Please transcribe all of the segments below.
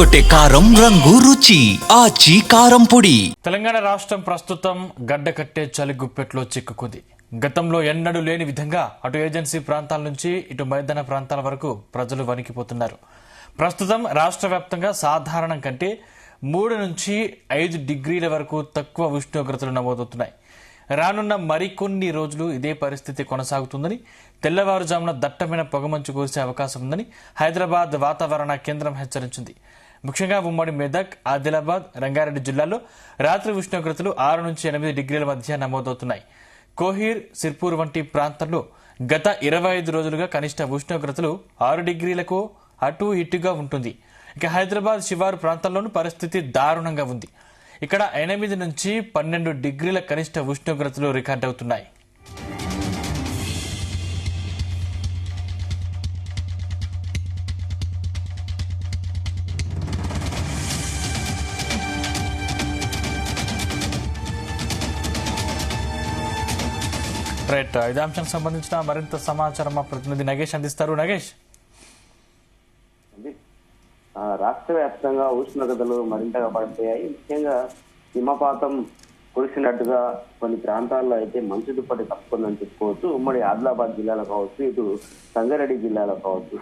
కొట్టే కారం రంగు రుచి ఆచి కారం పొడి. తెలంగాణ రాష్ట్రం ప్రస్తుతం గడ్డ కట్టే చలి గుప్పెట్లో చిక్కుకుంది. గతంలో ఎన్నడూ లేని విధంగా అటు ఏజెన్సీ ప్రాంతాల నుంచి ఇటు మైదాన ప్రాంతాల వరకు ప్రజలు వణికిపోతున్నారు. ప్రస్తుతం రాష్ట్ర వ్యాప్తంగా సాధారణం కంటే 3 నుంచి 5 డిగ్రీల వరకు తక్కువ ఉష్ణోగ్రతలు నమోదవుతున్నాయి. రానున్న మరికొన్ని రోజులు ఇదే పరిస్థితి కొనసాగుతుందని, తెల్లవారుజామున దట్టమైన పొగమంచు కురిసే అవకాశం ఉందని హైదరాబాద్ వాతావరణ కేంద్రం హెచ్చరించింది. ముఖ్యంగా ఉమ్మడి మెదక్, ఆదిలాబాద్, రంగారెడ్డి జిల్లాల్లో రాత్రి ఉష్ణోగ్రతలు 6 నుంచి 8 డిగ్రీల మధ్య నమోదవుతున్నాయి. కోహీర్, సిర్పూర్ వంటి ప్రాంతాల్లో గత 25 రోజులుగా కనిష్ట ఉష్ణోగ్రతలు 6 డిగ్రీలకు అటు ఇటుగా ఉంటుంది. ఇక హైదరాబాద్ శివారు ప్రాంతాల్లోనూ పరిస్థితి దారుణంగా ఉంది. ఇక్కడ 8 నుంచి 12 డిగ్రీల కనిష్ట ఉష్ణోగ్రతలు రికార్డవుతున్నాయి. రైట్, ఇదే అంశానికి సంబంధించిన మరింత సమాచారం మా ప్రతినిధి నగేష్ అందిస్తారు. నగేష్, రాష్ట్ర వ్యాప్తంగా ఉష్ణోగ్రతలు మరింతగా పడిపోయాయి. ముఖ్యంగా హిమపాతం కురిసినట్టుగా కొన్ని ప్రాంతాల్లో అయితే మంచు దుప్పటి తప్పుకుందని చెప్పుకోవచ్చు. ఉమ్మడి ఆదిలాబాద్ జిల్లాలో కావచ్చు, ఇటు సంగారెడ్డి జిల్లాలో కావచ్చు.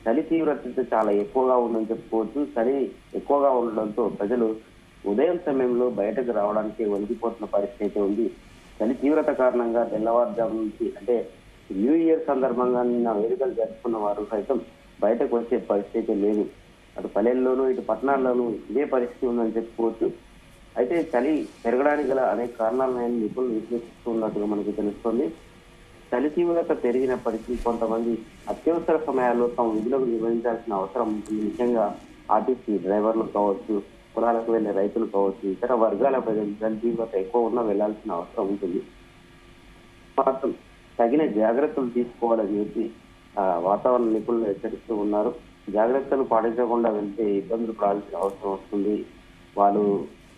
చలి తీవ్రత చాలా ఎక్కువగా ఉందని చెప్పుకోవచ్చు. చలి ఎక్కువగా ఉండడంతో ప్రజలు ఉదయం సమయంలో బయటకు రావడానికి వణికిపోతున్న పరిస్థితి ఉంది. చలి తీవ్రత కారణంగా తెల్లవారుజాము నుంచి, అంటే న్యూ ఇయర్ సందర్భంగా నిన్న వేడుకలు జరుపుకున్న వారు సైతం బయటకు వచ్చే పరిస్థితి లేదు. అటు పల్లెల్లోనూ ఇటు పట్టణాల్లోనూ ఇదే పరిస్థితి ఉందని చెప్పుకోవచ్చు. అయితే చలి పెరగడానికి గల అనేక కారణాలను నిపుణులు విశ్లేషిస్తున్నట్టుగా మనకు తెలుస్తోంది. చలి తీవ్రత పెరిగినప్పటికీ కొంతమంది అత్యవసర సమయాల్లో తమ విధులకు నిర్వహించాల్సిన అవసరం ఉంటుంది. ముఖ్యంగా ఆర్టీసీ డ్రైవర్లు కావచ్చు, పొలాలకు వెళ్లే రైతులు కావచ్చు, ఇతర వర్గాల ప్రజలు చలి తీవ్రత ఎక్కువ ఉన్నా వెళ్లాల్సిన అవసరం ఉంటుంది. మాత్రం తగిన జాగ్రత్తలు తీసుకోవాలని చెప్పి వాతావరణ నిపుణులు హెచ్చరిస్తూ ఉన్నారు. జాగ్రత్తలు పాటించకుండా వెళ్తే ఇబ్బందులు పడాల్సిన అవసరం వస్తుంది. వాళ్ళు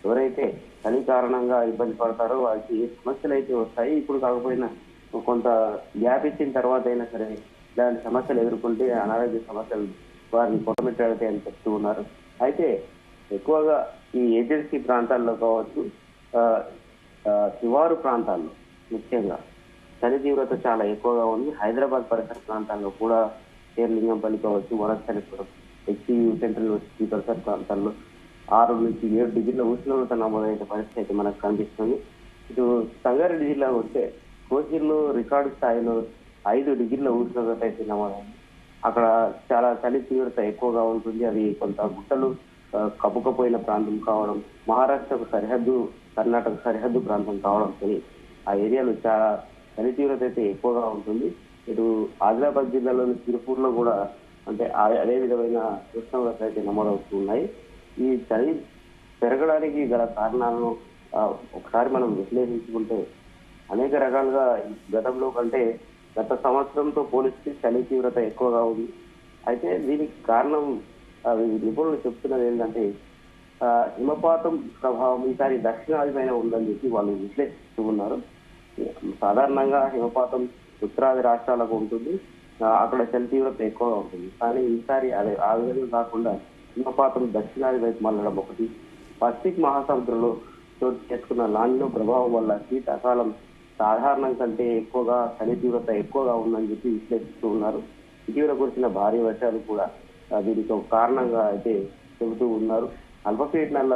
ఎవరైతే చలి కారణంగా ఇబ్బంది పడతారో వారికి సమస్యలు అయితే వస్తాయి. ఇప్పుడు కాకపోయినా కొంత గ్యాప్ ఇచ్చిన తర్వాత అయినా సరే ఇలాంటి సమస్యలు ఎదుర్కొంటే అనారోగ్య సమస్యలు వారిని కొట్టమిట్టాడతాయని చెప్తూ ఉన్నారు. అయితే ఎక్కువగా ఈ ఏజెన్సీ ప్రాంతాల్లో కావచ్చు, శివారు ప్రాంతాల్లో ముఖ్యంగా చలి తీవ్రత చాలా ఎక్కువగా ఉంది. హైదరాబాద్ పరిసర ప్రాంతాల్లో కూడా శేర్లింగంపల్లి కావచ్చు, వనస్థలిపురం, హెచ్సియు సెంట్రల్ యూనివర్సిటీ పరిసర ప్రాంతాల్లో 6 నుంచి 7 డిగ్రీల ఉష్ణోగ్రత నమోదైన పరిస్థితి మనకు కనిపిస్తుంది. ఇటు సంగారెడ్డి జిల్లా వస్తే కోహీర్లో రికార్డు స్థాయిలో 5 డిగ్రీల ఉష్ణోగ్రత అయితే నమోదైంది. అక్కడ చాలా చలి తీవ్రత ఎక్కువగా ఉంటుంది. అది కొంత గుట్టలు కప్పుకపోయిన ప్రాంతం కావడం, మహారాష్ట్రకు సరిహద్దు, కర్ణాటక సరిహద్దు ప్రాంతం కావడంతో ఆ ఏరియాలో చాలా చలి తీవ్రత అయితే ఎక్కువగా ఉంటుంది. ఇటు ఆదిలాబాద్ జిల్లాలోని సిర్పూర్లో కూడా అంటే అదే విధమైన ఉష్ణోగ్రత అయితే నమోదవుతున్నాయి. ఈ చలి పెరగడానికి గల కారణాలను ఒకసారి మనం విశ్లేషించుకుంటే అనేక రకాలుగా గతంలో కంటే గత సంవత్సరంతో పోలిస్తే చలి తీవ్రత ఎక్కువగా ఉంది. అయితే దీనికి కారణం నిపుణులు చెప్తున్నది ఏంటంటే హిమపాతం ప్రభావం ఈసారి దక్షిణాది పైన ఉందని చెప్పి వాళ్ళు విశ్లేషిస్తూ ఉన్నారు. సాధారణంగా హిమపాతం ఉత్తరాది రాష్ట్రాలకు ఉంటుంది, అక్కడ చలి తీవ్రత ఎక్కువగా ఉంటుంది. కానీ ఈసారి అదే ఆ విధంగా కాకుండా హిమపాతం దక్షిణాది వైపు మళ్ళడం ఒకటి, పసిఫిక్ మహాసముద్రంలో చోటు చేసుకున్న లానినో ప్రభావం వల్ల శీతాకాలం సాధారణం కంటే ఎక్కువగా చలి తీవ్రత ఎక్కువగా ఉందని చెప్పి విశ్లేషిస్తూ ఉన్నారు. ఇటీవల కురిసిన భారీ వర్షాలు కూడా దీనికి ఒక కారణంగా అయితే చెబుతూ ఉన్నారు. అల్పపీడనాల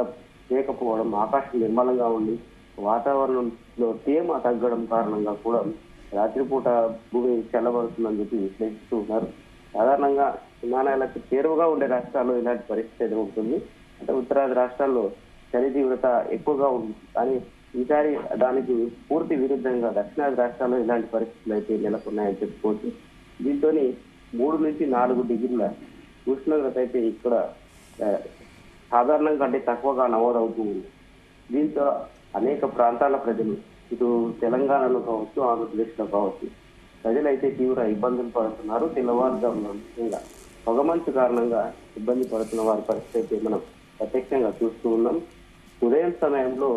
లేకపోవడం, ఆకాశం నిర్మలంగా ఉండి వాతావరణంలో తేమ తగ్గడం కారణంగా కూడా రాత్రిపూట భూమి చల్లబడుతుందని చెప్పి విశ్లేషిస్తూ ఉన్నారు. సాధారణంగా హిమాలయాలకు చేరువగా ఉండే రాష్ట్రాల్లో ఇలాంటి పరిస్థితి ఉంటుంది. అంటే ఉత్తరాది రాష్ట్రాల్లో చలి తీవ్రత ఎక్కువగా ఉంది. కానీ ఈసారి దానికి పూర్తి విరుద్ధంగా దక్షిణాది రాష్ట్రాల్లో ఇలాంటి పరిస్థితులు అయితే నెలకొన్నాయని చెప్పుకోవచ్చు. దీంతో 3 నుంచి 4 డిగ్రీల ఉష్ణోగ్రత అయితే ఇక్కడ సాధారణం కంటే తక్కువగా నమోదవుతూ ఉంది. దీంతో అనేక ప్రాంతాల ప్రజలు, ఇటు తెలంగాణలో కావచ్చు, ఆంధ్రప్రదేశ్లో కావచ్చు, ప్రజలైతే తీవ్ర ఇబ్బందులు పడుతున్నారు. తెల్లవారుజామున ముఖ్యంగా పొగమంచు కారణంగా ఇబ్బంది పడుతున్న వారి పరిస్థితి మనం ప్రత్యక్షంగా చూస్తూ ఉన్నాం. ఉదయం సమయంలో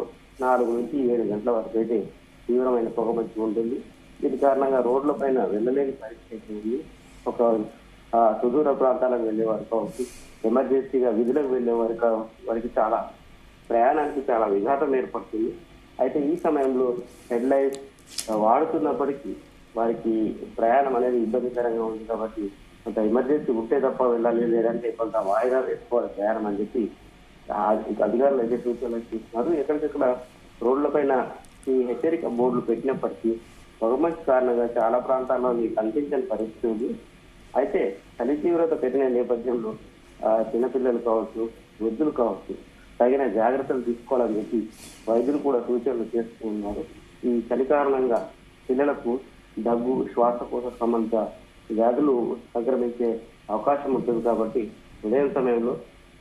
4 నుంచి 7 గంటల వరకు అయితే తీవ్రమైన పొగమంచు ఉంటుంది. దీని కారణంగా రోడ్ల పైన వెళ్ళలేని పరిస్థితి ఉంది. ఒక సుదూర ప్రాంతాలకు వెళ్ళేవారు కావచ్చు, ఎమర్జెన్సీగా విధులకు వెళ్ళేవారు వారికి చాలా ప్రయాణానికి చాలా విఘాతం ఏర్పడుతుంది. అయితే ఈ సమయంలో హెడ్ లైట్స్ వాడుతున్నప్పటికీ వారికి ప్రయాణం అనేది ఇబ్బందికరంగా ఉంది కాబట్టి కొంత ఎమర్జెన్సీ ఉంటే తప్ప వెళ్ళాలి, లేదంటే కొంత వాయిదా వేసుకోవాలి ప్రయాణం అని చెప్పి అధికారులు అయితే సూచనలు చేస్తున్నారు. ఎక్కడికక్కడ రోడ్లపైన ఈ హెచ్చరిక బోర్డులు పెట్టినప్పటికీ పొగమంచు కారణంగా చాలా ప్రాంతాల్లో కనిపించని పరిస్థితి ఉంది. అయితే చలి తీవ్రత పెరిగిన నేపథ్యంలో చిన్నపిల్లలు కావచ్చు, వృద్ధులు కావచ్చు తగిన జాగ్రత్తలు తీసుకోవాలని చెప్పి వైద్యులు కూడా సూచనలు చేస్తూ ఉన్నారు. ఈ చలి కారణంగా పిల్లలకు దగ్గు, శ్వాసకోశ సంబంధిత వ్యాధులు సంక్రమించే అవకాశం ఉంటుంది కాబట్టి ఉదయం సమయంలో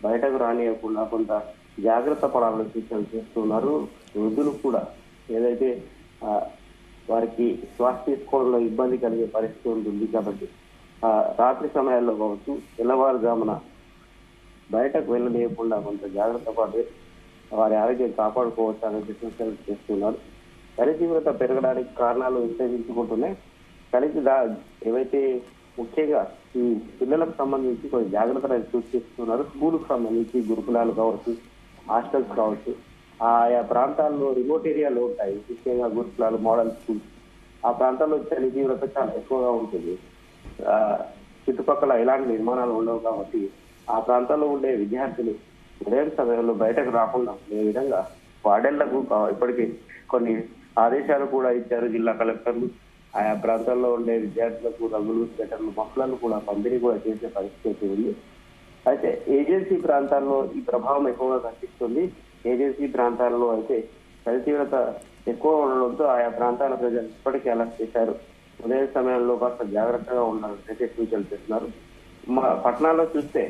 బయటకు రానియకుండా కొంత జాగ్రత్త పడాలని సూచనలు చేస్తున్నారు. వృద్ధులు కూడా ఏదైతే వారికి శ్వాస తీసుకోవడంలో ఇబ్బంది కలిగే పరిస్థితి ఉంటుంది కాబట్టి రాత్రి సమయాల్లో కావచ్చు, తెల్లవారుజామున బయటకు వెళ్ళలేకుండా కొంత జాగ్రత్త పడి వారి ఆరోగ్యం కాపాడుకోవచ్చు అనేది సూచనలు చేస్తున్నారు. చలి తీవ్రత పెరగడానికి కారణాలు విశ్లేషించుకుంటూనే చలికి ఏవైతే ముఖ్యంగా ఈ పిల్లలకు సంబంధించి కొన్ని జాగ్రత్తలు సూచిస్తున్నారు. స్కూల్కు సంబంధించి గురుకులాలు కావచ్చు, హాస్టల్స్ కావచ్చు, ఆయా ప్రాంతాల్లో రిమోట్ ఏరియాలో ఉంటాయి. ముఖ్యంగా గురుకులాలు, మోడల్ స్కూల్స్ ఆ ప్రాంతాల్లో చలి తీవ్రత చాలా ఎక్కువగా ఉంటుంది. చుట్టుపక్కల ఎలాంటి నిర్మాణాలు ఉండవు కాబట్టి ఆ ప్రాంతాల్లో ఉండే విద్యార్థులు ఉదయం సమయంలో బయటకు రాకుండా ఉండే విధంగా వార్డెన్లకు ఇప్పటికీ కొన్ని ఆదేశాలు కూడా ఇచ్చారు జిల్లా కలెక్టర్లు. ఆయా ప్రాంతాల్లో ఉండే విద్యార్థులకు రంగులు, స్వెటర్లు, మఫ్లర్లు కూడా పంపిణీ కూడా చేసే పరిస్థితి ఉంది. అయితే ఏజెన్సీ ప్రాంతాల్లో ఈ ప్రభావం ఎక్కువగా కనిపిస్తుంది. ఏజెన్సీ ప్రాంతాల్లో అయితే చలి తీవ్రత ఎక్కువ ఉండడంతో ఆయా ప్రాంతాల ప్రజలు ఇప్పటికీ అలర్ట్ చేశారు. ఉదయం సమయంలో కాస్త జాగ్రత్తగా ఉండాలని అయితే సూచనలు చేస్తున్నారు. పట్టణాల్లో చూస్తే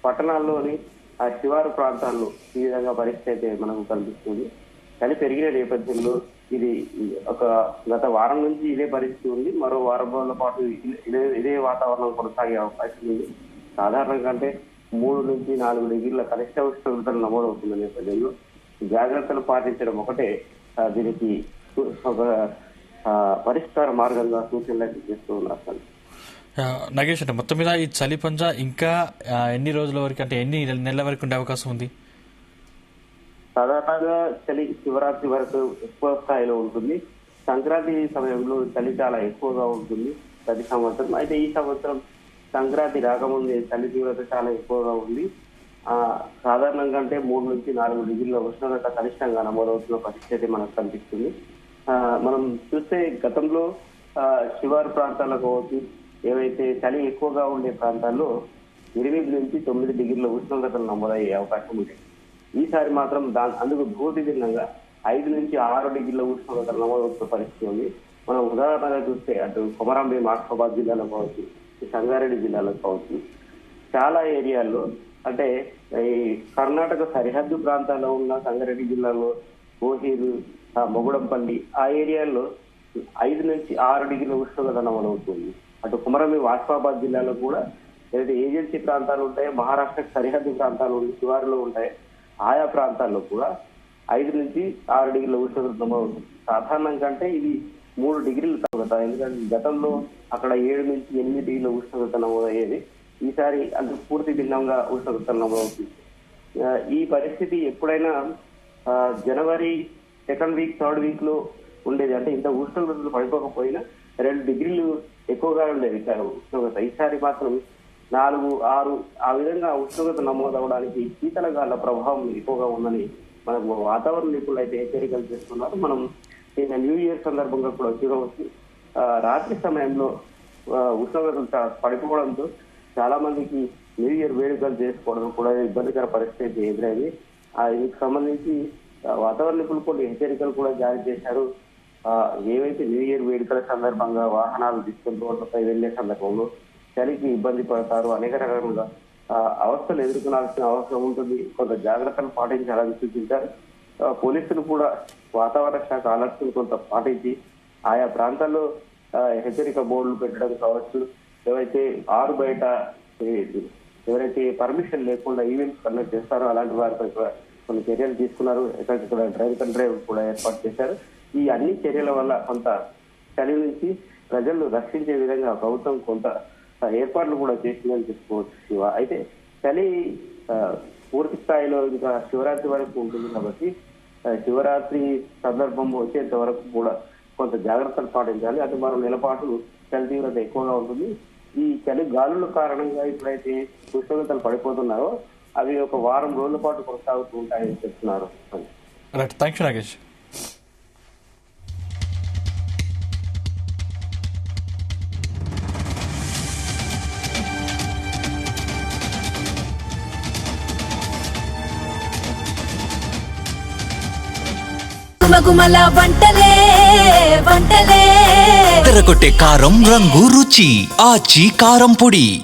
పట్టణాల్లోని ఆ శివారు ప్రాంతాల్లో ఈ విధంగా పరిస్థితి అయితే మనకు కనిపిస్తుంది. చలి పెరిగిన నేపథ్యంలో ఇది ఒక గత వారం నుంచి ఇదే పరిస్థితి ఉంది. మరో వారం రోజుల పాటు ఇదే వాతావరణం కొనసాగే అవకాశం ఉంది. సాధారణంగా అంటే 3 నుంచి 4 డిగ్రీల కనిష్ట ఉష్ణోగ్రతలు నమోదవుతున్న నేపథ్యంలో జాగ్రత్తలు పాటించడం ఒకటే దీనికి ఒక పరిష్కార మార్గంగా సూచనలు చేస్తూ ఉన్నారు. నగేష్, అంటే మొత్తం మీద ఈ చలి పంజా ఇంకా ఎన్ని రోజుల వరకు, అంటే ఎన్ని నెలల వరకు ఉండే అవకాశం ఉంది? సాధారణంగా చలి శివరాత్రి వరకు ఎక్కువ స్థాయిలో ఉంటుంది. సంక్రాంతి సమయంలో చలి చాలా ఎక్కువగా ఉంటుంది ప్రతి సంవత్సరం. అయితే ఈ సంవత్సరం సంక్రాంతి రాకముందే చలి తీవ్రత చాలా ఎక్కువగా ఉంది. సాధారణంగా అంటే 3 నుంచి 4 డిగ్రీల ఉష్ణోగ్రత కనిష్టంగా నమోదవుతున్న పరిస్థితి మనకు కనిపిస్తుంది. మనం చూస్తే గతంలో శివారు ప్రాంతాలకు కావచ్చు, ఏవైతే చలి ఎక్కువగా ఉండే ప్రాంతాల్లో 8 నుంచి 9 డిగ్రీల ఉష్ణోగ్రతలు నమోదయ్యే అవకాశం ఉంది. ఈసారి మాత్రం అందుకు పూర్తి భిన్నంగా 5 నుంచి 6 డిగ్రీల ఉష్ణోగ్రతలు నమోదవుతున్న పరిస్థితి ఉంది. మనం ఉదాహరణగా చూస్తే అటు కొమరంభీం, ఆసిఫాబాద్ జిల్లాలో కావచ్చు, సంగారెడ్డి జిల్లాలో కావచ్చు, చాలా ఏరియాల్లో అంటే ఈ కర్ణాటక సరిహద్దు ప్రాంతాల్లో ఉన్న సంగారెడ్డి జిల్లాలో కోహీరు, మొగుడంపల్లి ఆ ఏరియాల్లో 5 నుంచి 6 డిగ్రీల ఉష్ణోగ్రత నమోదవుతుంది. అటు కుమరంభీం, ఆసిఫాబాద్ జిల్లాలో కూడా ఏదైతే ఏజెన్సీ ప్రాంతాలు ఉంటాయో, మహారాష్ట్ర సరిహద్దు ప్రాంతాలు శివారులో ఉంటాయి, ఆయా ప్రాంతాల్లో కూడా 5 నుంచి 6 డిగ్రీల ఉష్ణోగ్రత నమోదవుతుంది. సాధారణంగా అంటే ఇది 3 డిగ్రీలు తగ్గుతా. ఎందుకంటే గతంలో అక్కడ 7 నుంచి 8 డిగ్రీల ఉష్ణోగ్రత నమోదయ్యేది. ఈసారి అందుకు పూర్తి భిన్నంగా ఉష్ణోగ్రత నమోదవుతుంది. ఈ పరిస్థితి ఎప్పుడైనా జనవరి 2nd వీక్ 3rd వీక్ లో ఉండేది. అంటే ఇంత ఉష్ణోగ్రతలు పడిపోకపోయినా 2 డిగ్రీలు ఎక్కువగా ఉండేది ఉష్ణోగ్రత. ఈసారి మాత్రం 4, 6 ఆ విధంగా ఉష్ణోగ్రత నమోదవడానికి శీతల గాలుల ప్రభావం ఎక్కువగా ఉందని మనకు వాతావరణ నిపుణులు అయితే హెచ్చరికలు చేస్తున్నారు. మనం నిన్న న్యూ ఇయర్ సందర్భంగా కూడా చూడవచ్చు. రాత్రి సమయంలో ఉష్ణోగ్రతలు పడిపోవడంతో చాలా మందికి న్యూ ఇయర్ వేడుకలు చేసుకోవడం కూడా ఇబ్బందికర పరిస్థితి ఎదురైంది. దీనికి సంబంధించి వాతావరణ నిపుణులు కొన్ని హెచ్చరికలు కూడా జారీ చేశారు. ఏవైతే న్యూ ఇయర్ వేడుకల సందర్భంగా వాహనాలు తీసుకుని రోడ్లపై వెళ్లే సందర్భంలో చలికి ఇబ్బంది పడతారు, అనేక రకాలుగా అవస్థలు ఎదుర్కొనాల్సిన అవసరం ఉంటుంది, కొంత జాగ్రత్తలు పాటించాలని సూచించారు. పోలీసులు కూడా వాతావరణ శాఖ అలర్ట్స్ కొంత పాటించి ఆయా ప్రాంతాల్లో హెచ్చరిక బోర్డులు పెట్టడం కావచ్చు, ఏవైతే ఆరు బయట ఎవరైతే పర్మిషన్ లేకుండా ఈవెంట్స్ కండక్ట్ చేస్తారో అలాంటి వారిపై కొన్ని చర్యలు తీసుకున్నారు. ఎక్కడిక్కడ డ్రైవ్ అండ్ డ్రైవ్ కూడా ఏర్పాటు చేశారు. ఈ అన్ని చర్యల వల్ల కొంత చలి నుంచి ప్రజలను రక్షించే విధంగా ప్రభుత్వం కొంత ఏర్పాట్లు కూడా చేసిందని చెప్పుకోవచ్చు శివ. అయితే చలి పూర్తి స్థాయిలో ఇంకా శివరాత్రి వరకు ఉంటుంది కాబట్టి శివరాత్రి సందర్భం వచ్చేంత వరకు కూడా కొంత జాగ్రత్తలు పాటించాలి. అటు మరో నెలపాటు చలి తీవ్రత ఎక్కువగా ఉంటుంది. ఈ చలి గాలుల కారణంగా ఇప్పుడైతే ఉష్ణోగ్రతలు పడిపోతున్నారో అవి ఒక వారం రోజుల పాటు కొనసాగుతూ ఉంటాయని చెప్తున్నారు. Right, thank you Nagesh. గుమగుమల వంటలే వంటలే తెరకొట్టే కారం రంగు రుచి ఆచి కారం పొడి.